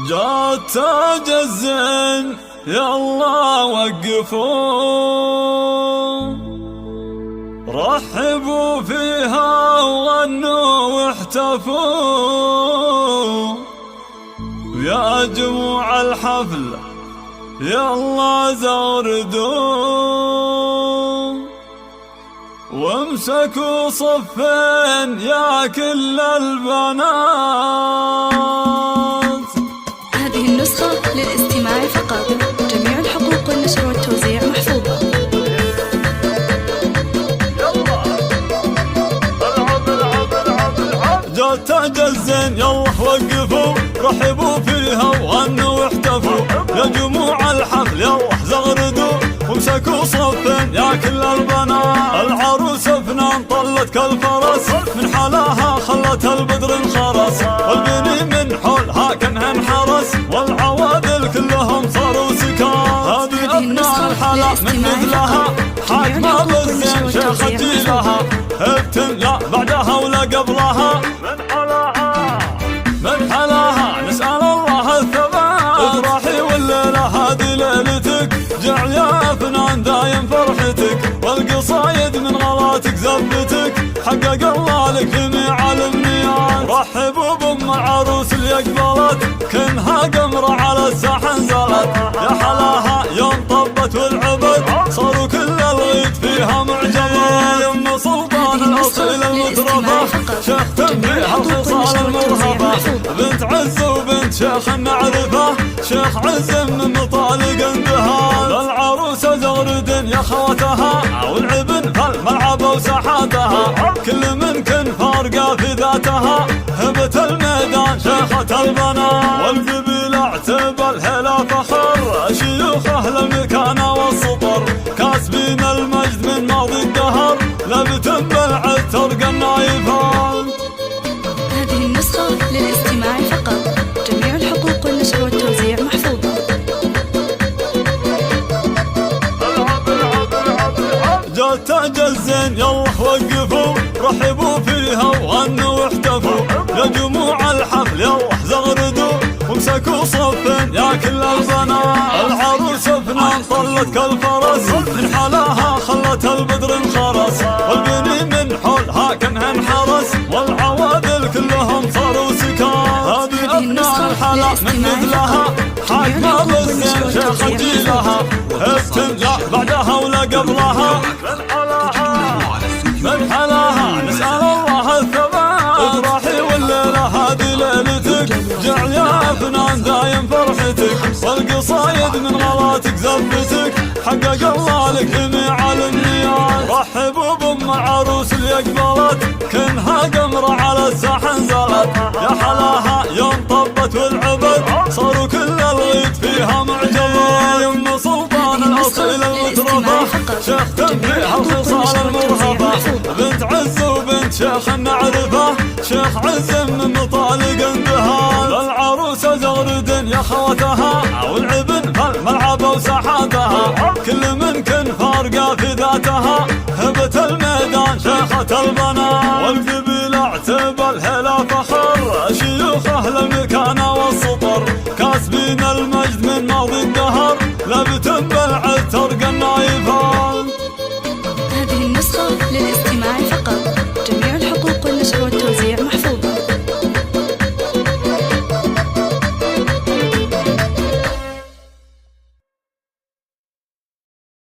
جات تاج الزين يلا وقفوا، رحبوا فيها وغنوا واحتفوا، يا جموع الحفل يلا زوردوا، وامسكوا صفين يا كل البنات. هذه النسخة للاستماع فقط، جميع الحقوق والنشر والتوزيع محفوظة. جات تاج الزين يلا وقفوا، رحبوا فيها وغنوا واحتفوا، يا جموع الحفل يلا زغردوا، وامسكوا صفين يا كل البنات. العروس فنان طلت كالفرس، من حلاها خلت البدر انخرس، والبني من حولها كانها انحرس، والعوادل كلهم صاروا سكان. هذه ابناء الحلا من مثلها، حاكمة بالزين شيخة جيلها، ابتملا بعدها ولا قبلها، من حلاها نسأل الله الثبات. افرحي والليلة هذه ليلتك، جعل يا فنان دايم فرحتك، والقصايد من غلاتك زفتك، حقق الله لك جميع الامنيات. رحبوا بام العروس اللي اقبلت، كنها قمرة على الساحة نزلت، يا حلاها يوم طبت والعبد، صاروا كل الغيد فيها معجبات. يم سلطان الاصيل المترفة، شيخ فيها الخصال المرهفة، بنت عز وبنت شيخ نعرفه، شيخ عز من مطالق اندهال. العروسة زغرد يا خواتها، والعبن فالملعب وساحاتها، كل من كن فارقة في ذاتها، هبة الميدان شيخة البنات. والقبيل اعتب الهلا فخر، شيوخه المكانة والسطر، كاسبين المجد من ماضي الدهر، لبت بالعتر النايفان. هذه النسخة للاستماع فقط، جميع الحقوق والنشر والتوزيع محفوظة. جات تاج الزين يلا وقفوا، رحبوا فيها وغنوا واحتفوا، يا جموع الحفل يلا زغردوا، وامسكوا صفين يا كل البنات. العروس فنان طلت كالفرس، من حلاها خلت البدر انخرس، والبني من حولها كانها انحرس، والعوادل كلهم صاروا سكان. هذه ابناء الحلا من مثلها، حاكمة بالزين شيخة جيلها، ابتملا بعدها ولا قبلها، من حلاها نسأل الله الثبات. افرحي والليلة هذه ليلتك، جعل يا فنان دايم فرحتك، والقصايد من غلاتك زفتك، حقق الله لك جميع الامنيات. رحبوا بام العروس اللي اقبلت، كنها قمرة على الساحة نزلت، يا حلاها يوم طبت والعبد، صاروا كل الغيد فيها معجبات. يم سلطان الاصيل المترفة، شيخ فيها الخصال المرهفة، بنت عز وبنت شيخ نعرفه، شيخ عز من مطالق اندهال. العروسة زغرد يا خواتها، والعبن فالملعب وساحاتها، كل من كن فارقة في ذاتها، هبة الميدان شيخة البنات.